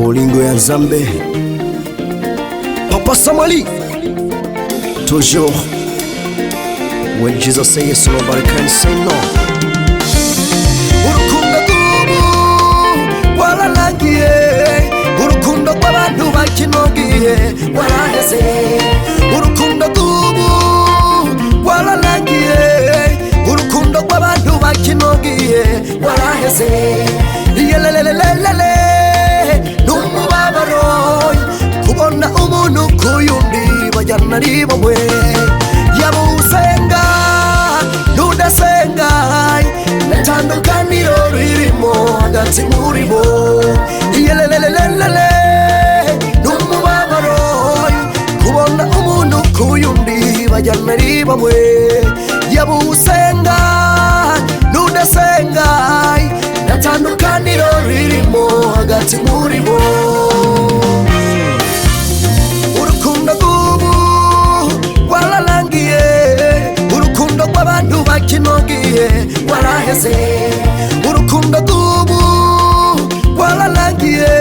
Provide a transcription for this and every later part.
Bolingo ya Nzambe, Papa Samali, toujours. When Jesus say yes, nobody can say no. Urukundo rw'ubu wararangiye, urukundo rw'abantu bakinogiye waraheze. Urukundo rw'ubu wararangiye, urukundo rw'abantu bakinogiye waraheze. Yelelelelele numubabaro kubona umuntu kuyundi bajyana ari bamwe. Yaba usenga nudasenga itandukaniro ririmo hagati muri bo. Yelelelelele numubabaro kubona umuntu kuyundi bajyana ari bamwe. Yaba usenga nudasenga itandukaniro ririmo hagati muri bo. Urukundo rw'ubu wararangiye, urukundo rw'abantu bakinogiye waraheze. Urukundo rw'ubu wararangiye,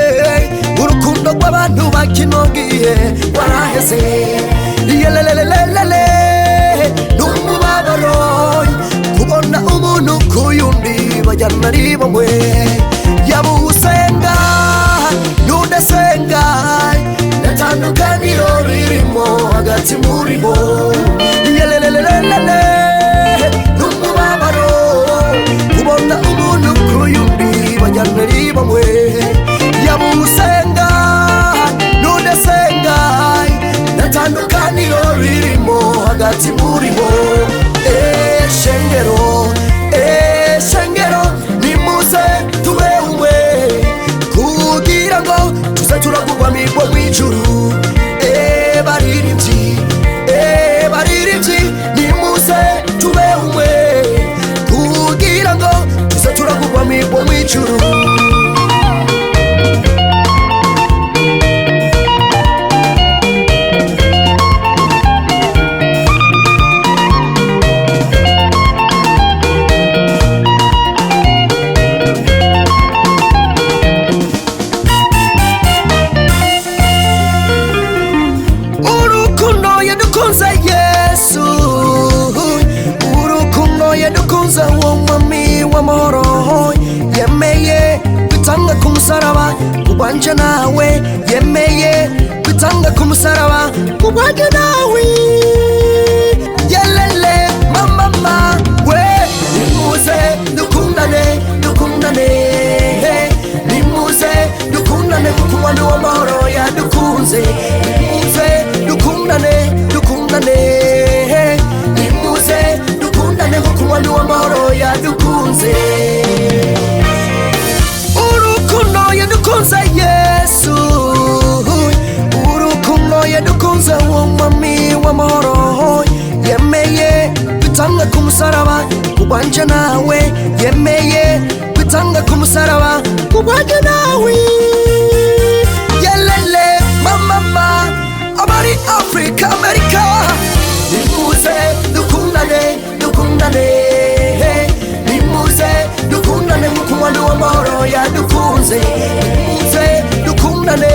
urukundo rw'abantu bakinogiye waraheze. Yelelelelele numubabaro kubona umuntu kuyundi bajyana ari bamwe. Yaba usenga nudasenga itandukaniro ririmo hagati muri bo. Yelelelelele numubabaro kubona umuntu kuyundi bajyana ari bamwe. Yaba usenga nudasenga itandukaniro ririmo hagati muri bo. Shengero, shengero nimuze tube umwe kugira ngo tuze turagurwa mirwa mw'ijuru. Baririmbyi nimuze tube umwe kugira ngo tuze turagurwa mirwa mw'ijuru. Yesu urukundo yadukunze uwo mwami w'amahoro, yemeye kwitanga ku musaraba kubwanje nawe. Yemeye kwitanga ku musaraba kubwanje nawe. Yelele mama we nimuze dukundane, nimuze dukundane kuko umwami w'amahoro yadukunze. Nimuze dukundane, nimuze dukundane kuko umwami w'amahoro yadukunze. Urukundo yadukunze Yesu, urukundo yadukunze uwo mwami w'amahoro, yemeye kwitanga ku musaraba kubwanje nawe. Yemeye kwitanga ku musaraba kubwanje nawe. Yelele mama abari Afrika Amerika nimuze dukundane, nimuze dukundane kuko umwami w'amahoro yadukunze. Nimuze dukundane,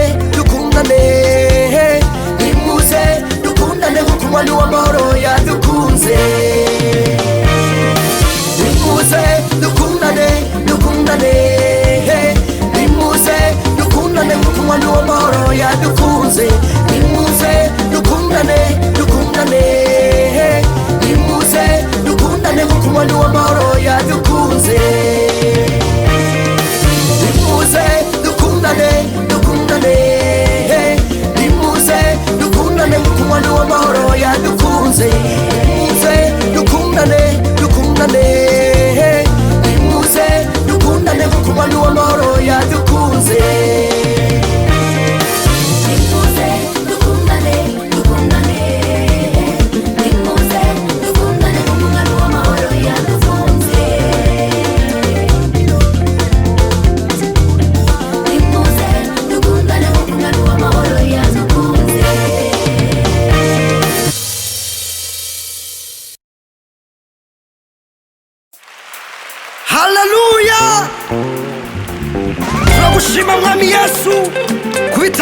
nimuze dukundane kuko umwami w'amahoro yadukunze. Nimuze dukundane, nimuze dukundane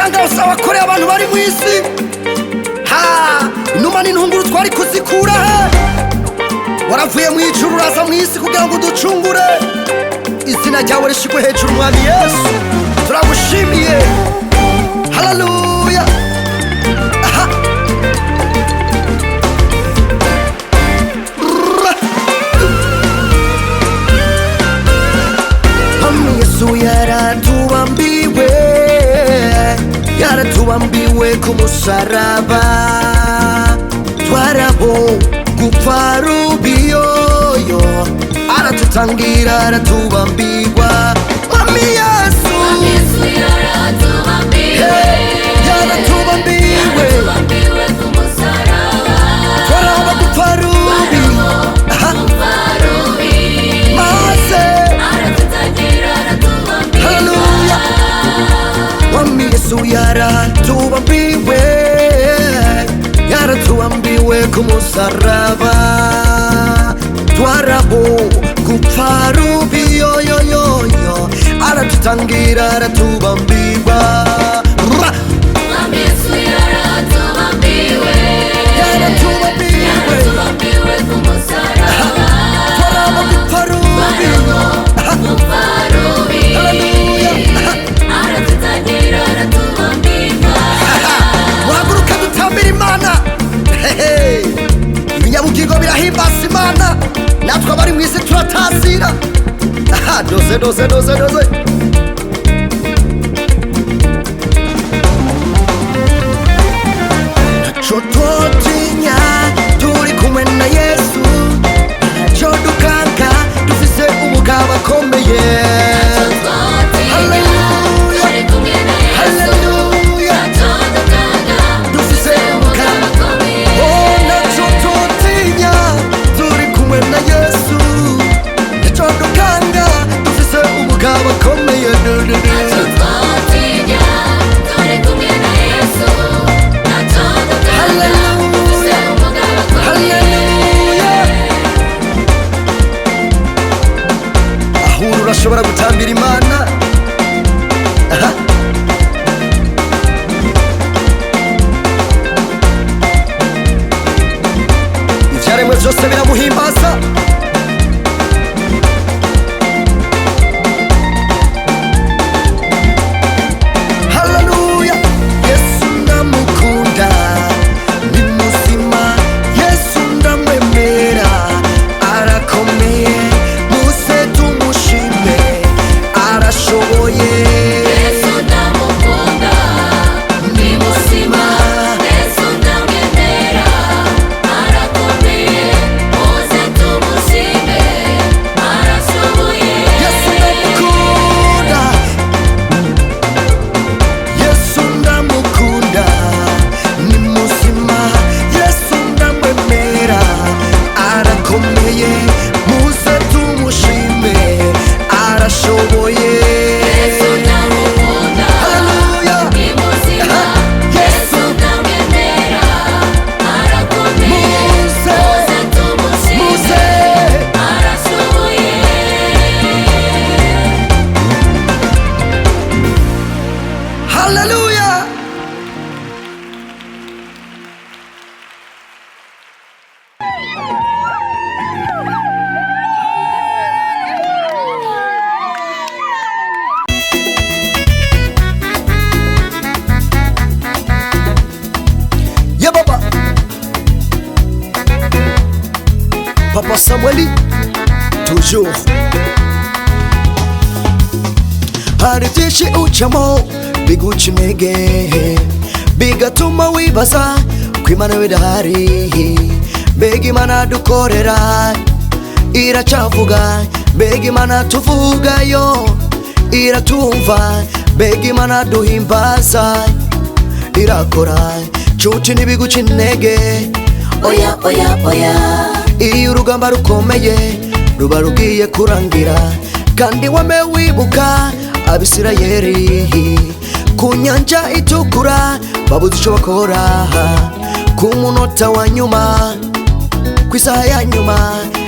ibitangaza wakoreye abantu bari mu isi. Inuma n'intunguru twari kuzikura he? Waravuye mu ijuru uraza mu isi kugira ngo uducungure. Izina ryawe rishigwe hejuru mwami Yesu, turagushimiye. Haleluya. Yesu yaratubambiwe, yaratubambiwe ku musaraba. Twaraho gupfa rubiyoyo, aratutangira aratubambirwa. Mwami Yesu yaratubambiwe, yaratubambiwe ku musaraba. Twaraho gupfa rubi, maze haleluya. Mwami Yesu yaratubambiwe, yaratubambiwe ku musaraba. Twaraho gupfa rubi yoyoyoyo, aratutangira aratubambirwa. Mwami Yesu yaratubambiwe, yaratubambiwe ku musaraba. Twaraho gupfa rubi, wahaguruka dutambira Imana. Ibinyabugingo birahimbaza Imana, natwe abari mu isi turatazira. Doze doze doze doze. Ntaco twotinya turi kumwe na Yesu, ntaco dukanga dufise umugabo akomeye. Haleluya, haleluya, dufise umugabo akomeye. Oh, ntaco twotinya turi kumwe na Yesu, ntaco dukanga dufise umugabo akomeye. Urashobora gutambira Imana. Ivyaremwe vyose biramuhimbaza. Haleluya. Yesu ndamukunda, ni muzima. Yesu ndamwemera, arakomeye. Muze tumushime, arashoboye. Yesu ndamukunda, ni muzima. Yesu ndamwemera, arakomeye. Muze tumushime, arashoboye. Yesu ndamukunda, Yesu ndamukunda, ni muzima. Yesu ndamwemera, arakomeye. Muze tumushime, arashoboye. Yesu ndamukunda, haleluya, ni muzima. Yesu ndamwemera, arakomeye. Muze tumushime, arashoboye. Haleluya. Yeah, Baba. Papa Samueli, toujours. Hari byinshi ucamo biguca intege, bigatuma wibaza ko Imana bidahari. Mbega Imana dukorera iracavuga, mbega Imana tuvugayo iratumva, mbega Imana duhimbaza irakora. Cuci ntibiguca intege, oya oya oya. Iyo urugamba rukomeye ruba rugiye kurangira, kandi wame wibuka Abisirayeli ku nyanja itukura, babuze ico bakora. Ku munota wa nyuma, ku isaha ya nyuma,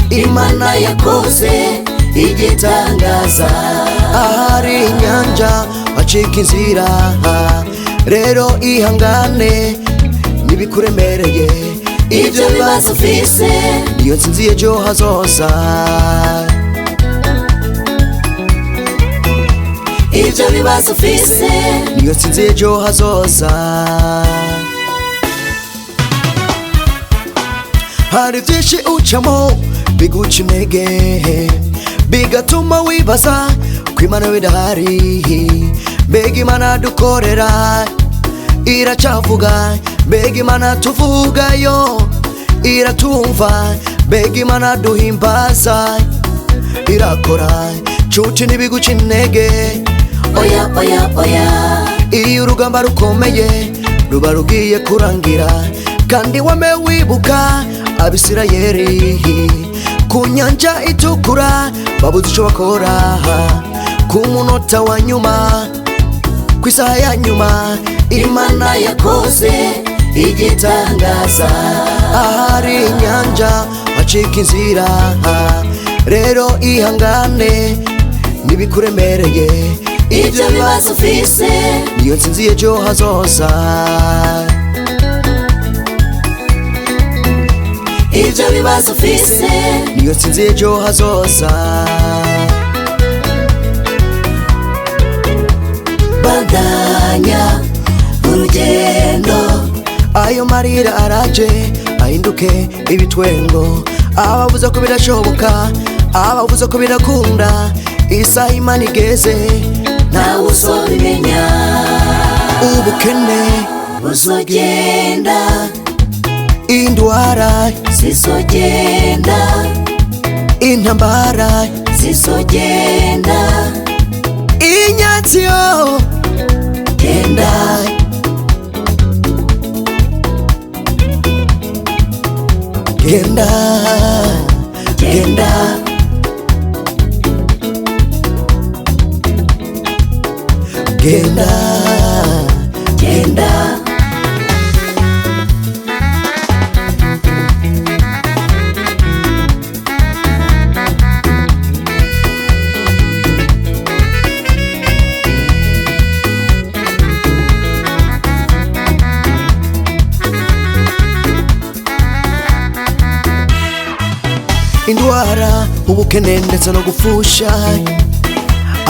Imana yakoze igitangaza. Ahari inyanja hacika inzira, rero ihangane nibikuremereye ibyo bibazo ufise niyo nsinzi y'ejo hazoza ibyo bibazo ufise niyo nsinzi y'ejo hazoza hari byinshi ucamo biguca intege bigatuma wibaza ko Imana bidahari mbega Imana dukorera iracavuga mbega Imana tuvugayo iratumva mbega Imana duhimbaza irakora cuci ntibiguca intege oya oya oya iyo urugamba rukomeye ruba rugiye kurangira kandi wame wibuka Abisirayeli ku nyanja itukura babuze ico bakora ku munota wa nyuma ku isaha ya nyuma Imana yakoze igitangaza ahari inyanja hacika inzira rero ihangane nibikuremereye ibyo bibazo ufise niyo nsinzi y'ejo hazoza ibyo bibazo ufise niyo nsinzi y'ejo hazoza bandanya urugendo ayo marira araje ahinduke ibitwengo abavuze ko birashoboka abavuze ko birakunda isaha Imana igeze ntawe uzobimenya ubukene buzogenda indwara zizogenda intambara zizogenda inyatsi yo genda genda genda genda genda indwara ubukene ndetse no gupfusha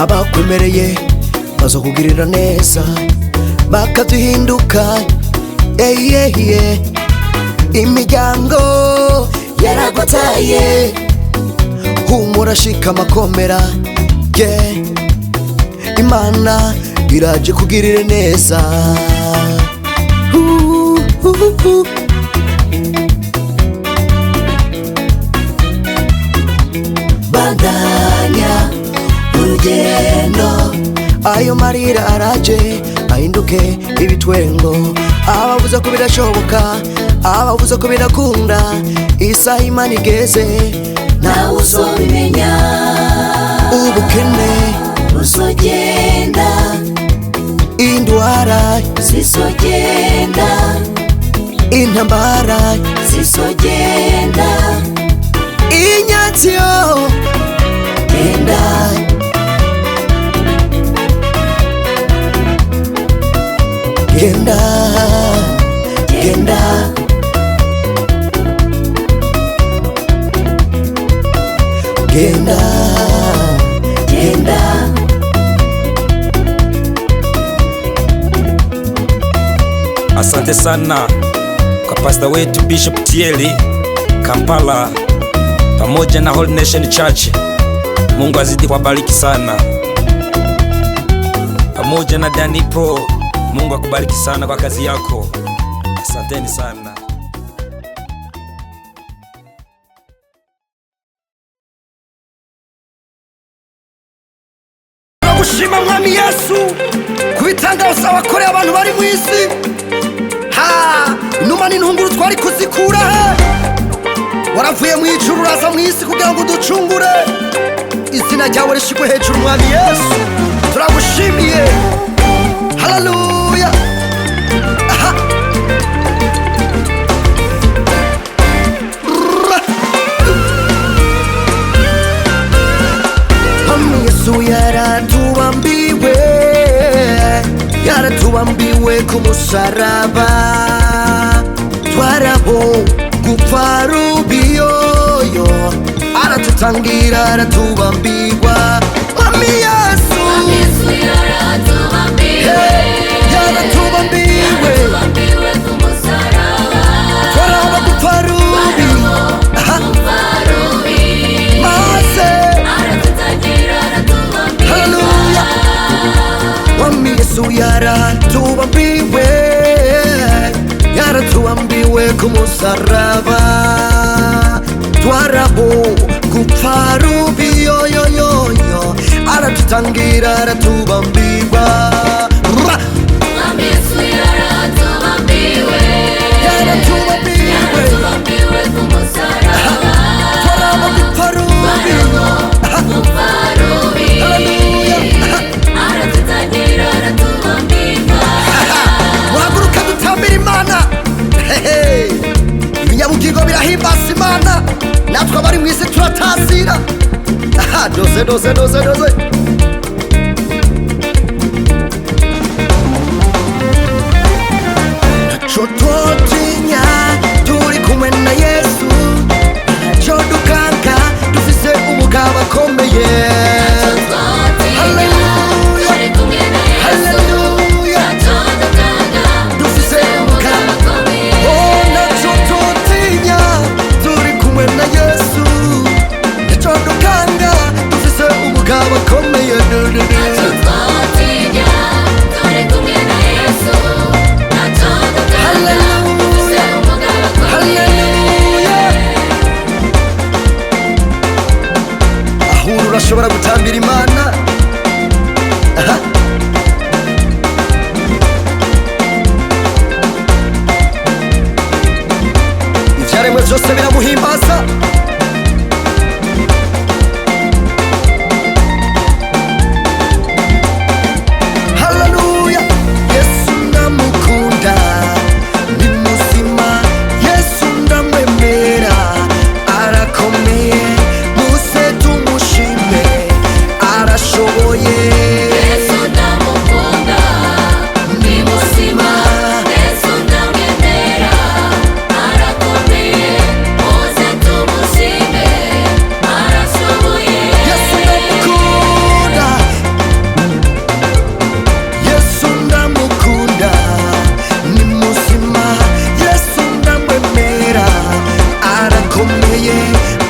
abakwemereye bazokugirira neza bakaduhinduka imiryango yaragutaye humura shika makomera Imana iraje kugirira neza bandanya urugendo ayo marira araje ahinduke ibitwengo abavuze ko birashoboka abavuze ko birakunda isaha Imana igeze ntawe uzobimenya ubukene buzogenda indwara zizogenda intambara zizogenda inyatsi yo genda genda genda genda genda Asante sana kwa pastor wetu Bishop Tieli Kampala pamoja na Holy Nation Church. Mungu azidi kuwabariki sana, pamoja na Danny Pro. Mungu akubariki sana kwa kazi yako. Asanteni sana. Gushima mwami Yesu kubitangaza wakoreye abantu bari mu isi inuma n'intunguru twari kuzikura waravuye mu ijuru uraza mu isi kugira ngo ducungure izina ryawe rishigwe hejuru mwami Yesu turagushimiye haleluya Yesu yaratubambiwe yaratubambiwe ku musaraba, twaraho gupfa rubiyoyo, aratutangira aratubambirwa. Mwami Yesu yaratubambiwe ku musaraba, twaraho gupfa rubi maze aratutangira aratubambirwa. Haleluya. Mwami Yesu yaratubambiwe, yaratubambiwe ku musaraba, twaraho gupfa rubi yoyoyoyo, aratutangira aratubambirwa. Mwami Yesu yaratubambiwe, yaratubambiwe ku musaraba, twaraho gupfa rubi aratutangira aratubambirwa. Wahaguruka dutambira Imana. Ibinyabugingo birahimbaza Imana, natwe abari mu isi turatazira. Doze doze doze doze. Ntaco twotinya turi kumwe na Yesu, ntaco dukanga dufise umugabo akomeye. Haleluya, haleluya, dufise umugabo akomeye. Oh, ntaco twotinya turi kumwe na Yesu, ntaco dukanga dufise umugabo akomeye. Ahura urashobora gutambira Imana. Aha. Ivyaremwe vyose biramuhimbaza. Haleluya. Yesu ndamukunda, ni muzima. Yesu ndamwemera, arakomeye. Muze tumushime, arashoboye. Yesu ndamukunda, ni muzima. Yesu ndamwemera, arakomeye. Muze tumushime, arashoboye. Yesu ndamukunda, Yesu ndamukunda, ni muzima. Yesu ndamwemera, arakomeye.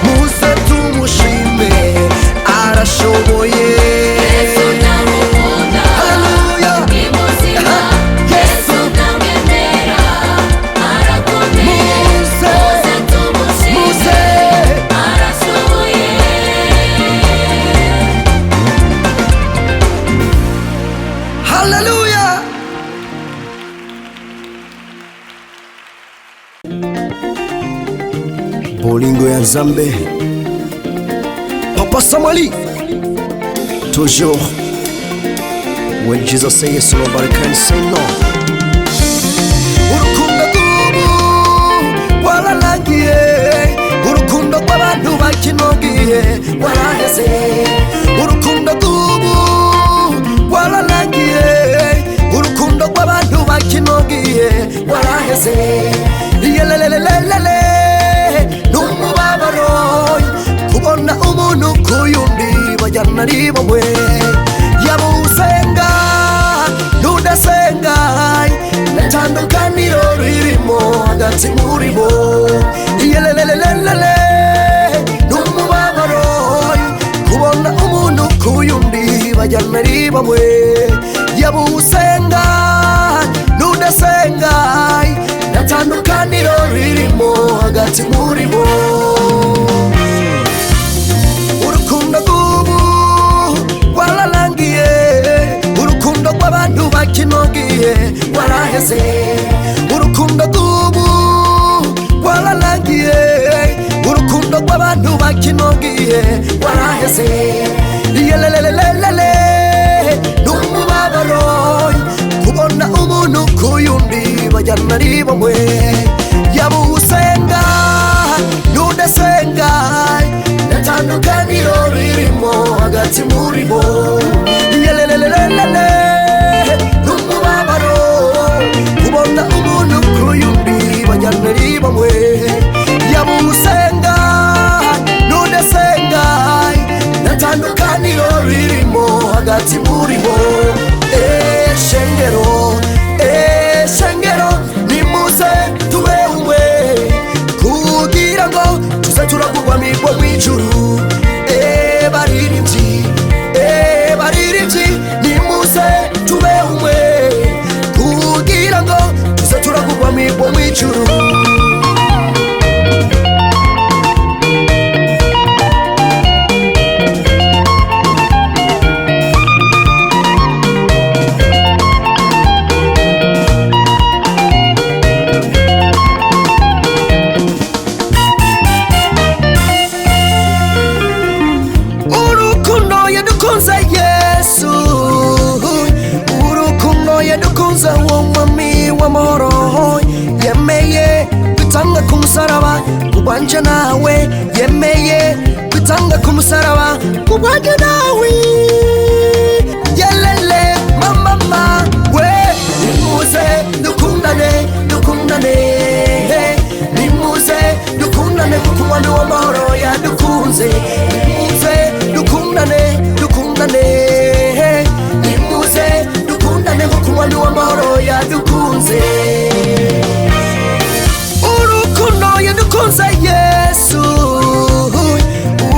Muze tumushime, arashoboye. Yesu ndamukunda, Haleluya. ni muzima. Yesu ndamwemera, arakomeye. Muze, Muze tumushime, muze. arashoboye. Haleluya. Bolingo ya Nzambe, Papa Samali, toujours. When Jesus say yes, nobody can say no. Urukundo rw'ubu wararangiye, urukundo rw'abantu bakinogiye waraheze. Urukundo rw'ubu wararangiye, urukundo rw'abantu bakinogiye waraheze. Iyelelelelele, n'umubabaro kubona umuntu kuyundi bajyana ari bamwe. Yaba usenga n'udasenga, nta tandukaniro ririmo hagati muri bo. Iyelelelelele, n'umubabaro kubona umuntu kuyundi bajyana ari bamwe. Yaba usenga n'udasenga, nta tandukaniro ririmo hagati muri bo. Urukundo rw'ubu wararangiye, urukundo rw'abantu bakinogiye waraheze. Urukundo rw'ubu wararangiye, urukundo rw'abantu bakinogiye waraheze. Iyelelelelele, n'umubabaro kubona umuntu kuyundi bajyana ari bamwe. Yaba usenga n'udasenga, nta tandukaniro ririmo hagati muri bo. Iyelelelelele, n'umubabaro uwo mwami w'amahoro yemeye kwitanga ku musaraba kubwanje nawe, yemeye kwitanga ku musaraba kubwanje nawe. Yelele mama we, nimuze dukundane dukundane, nimuze dukundane kuko umwami w'amahoro yadukunze. Nimuze dukundane dukundane, nimuze dukundane kuko umwami w'amahoro yadukunze. Urukundo yadukunze Yesu,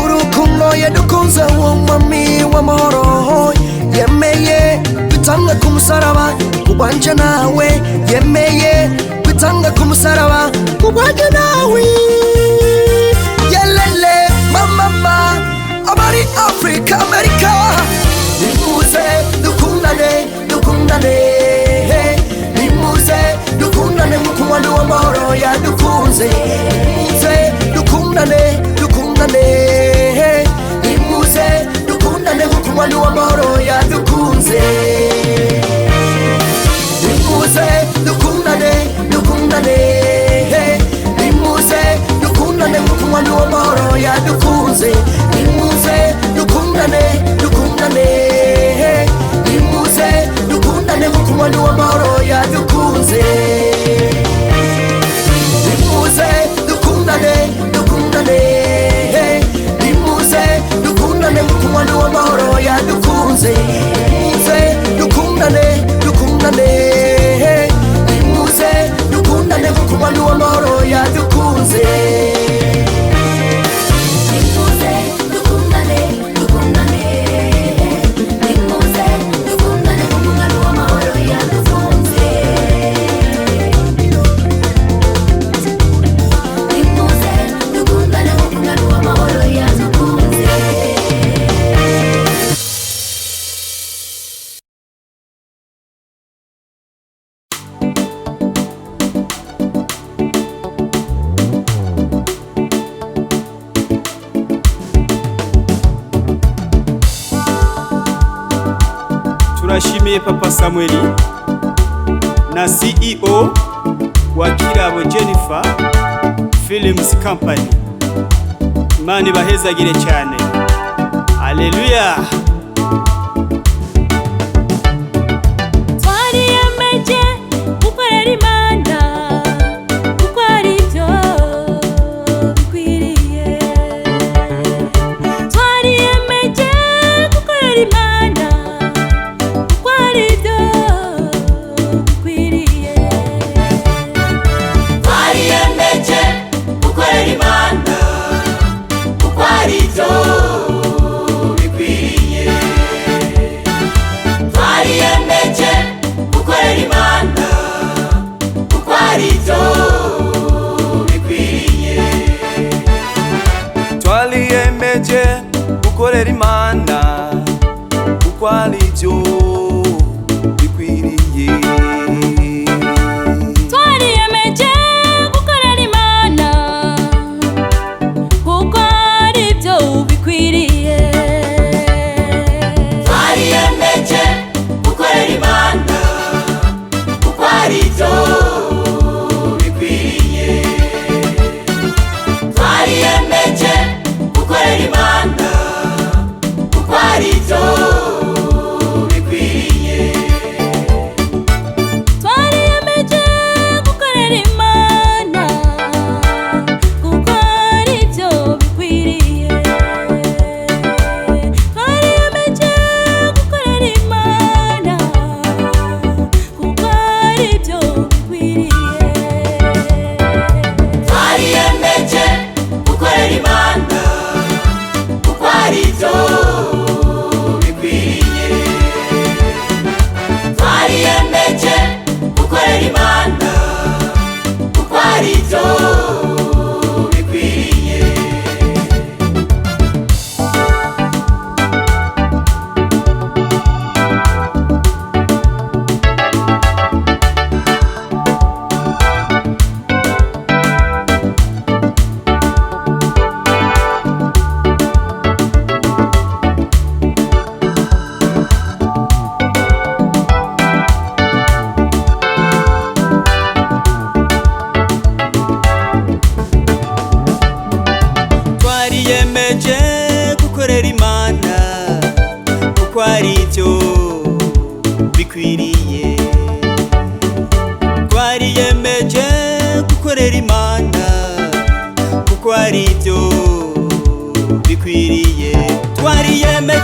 urukundo yadukunze uwo mwami w'amahoro yemeye kwitanga ku musaraba kubwanje nawe, yemeye kwitanga ku musaraba kubwanje nawe. Yelele mama abari Afrika Amerika, nimuze dukundane dukundane, nimuze dukundane kuko umwami w'amahoro yadukunze. Nimuze dukundane dukundane, nimuze dukundane kuko umwami w'amahoro yadukunze. Nimuze dukundane dukundane, nimuze dukundane kuko umwami w'amahoro yadukunze. Nimuze dukundane dukundane, nimuze dukundane kuko umwami w'amahoro yadukunze. Nimuze dukundane dukundane, nimuze dukundane kuko umwami w'amahoro yadukunze. Nimuze dukundane dukundane, nimuze dukundane kuko umwami w'amahoro yadukunze. Nimuze dukundane dukundane, nimuze dukundane kuko umwami w'amahoro yadukunze. Nimuze dukundane kuko umwami w'amahoro yadukunze. Turashimiye Papa Samueli na CEO wa Kirabo Jennifer Films Company. Imana ibahezagire cyane. Haleluya. Twariyemeje gukorera Imana kuko ari byo bikwiriye. Twariyemeje gukorera Imana kuko ari byo bikwiriye. Twariyemeje gukorera Imana kuko ari byo bikwiriye. Twariyemeje gukorera Imana kuko ari byo bikwiriye. Twariyemeje gukorera Imana kuko ari byo bikwiriye. Twariyemeje gukorera Imana kuko ari byo bikwiriye. Twariyemeje gukorera Imana kuko ari byo bikwiriye. Twariyemeje gukorera Imana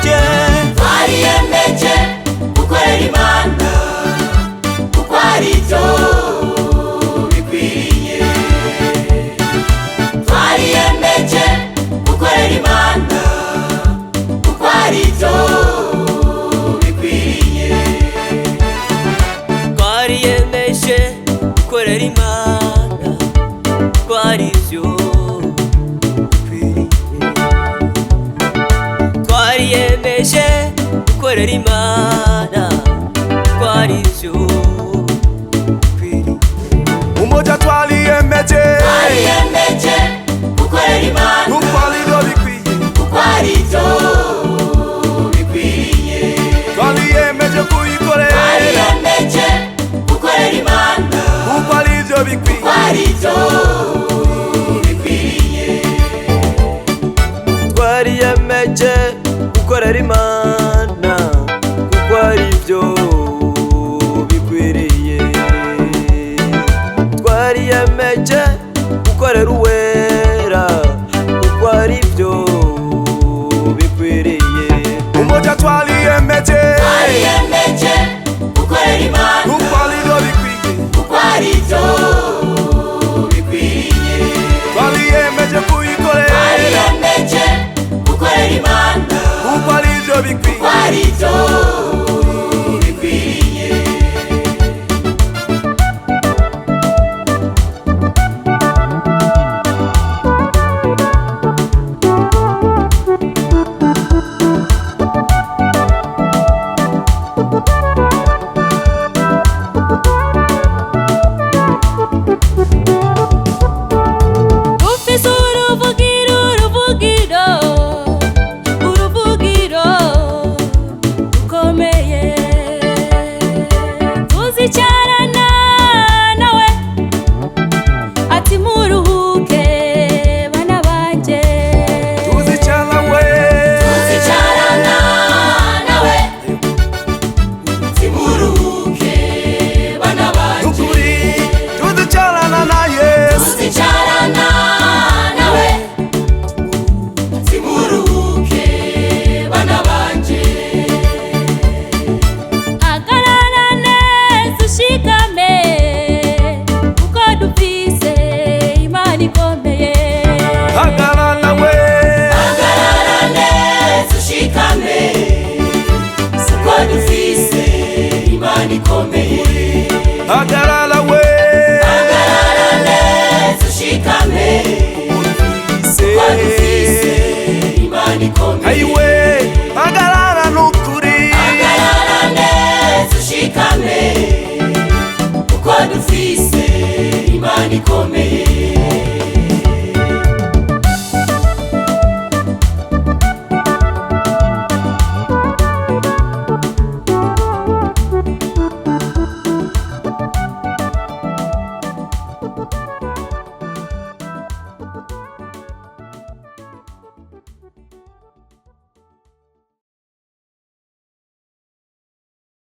twariyemeje twariyemeje gukorera Imana kuko aribyo bikwiriye. Twariyemeje gukorera Imana kuko aribyo bikwiriye. Twariyemeje gukorera Imana kuko aribyo bikwiriye. Twariyemeje gukorera Imana kuko aribyo bikwiriye. umoja twariyemeje Twariyemeje gukorera Imana kuko aribyo bikwiye. kuko aribyo bikwiriye. Twariyemeje kuyikorera Twariyemeje gukorera Imana kuko aribyo bikwiye. kuko aribyo bikwiriye. Twariyemeje gukorera Imana kuko aribyo bikwiriye. Twariyemeje gukorera Uwera kuko aribyo bikwiriye. umoja twariyemeje Twariyemeje gukorera Imana kuko aribyo bikwiye. kuko aribyo bikwiriye. Twariyemeje kuyikorera Twariyemeje gukorera Imana kuko aribyo bikwiye. kuko aribyo bikwiriye. Ufise uruvugiro rukomeye, tuzicarana nawe ati muruhuke bana banje. Tuzicarana we Tuzicarana nawe ati muruhuke bana banje. nukuri tuzicarana na Yesu. Tuzicarana nawe ati muruhuke bana banje. Hagarara neza ushikame kuko dufise Imana ikomeye. Hagarara we Hagarara neza ushikame kuko dufise Imana ikomeye.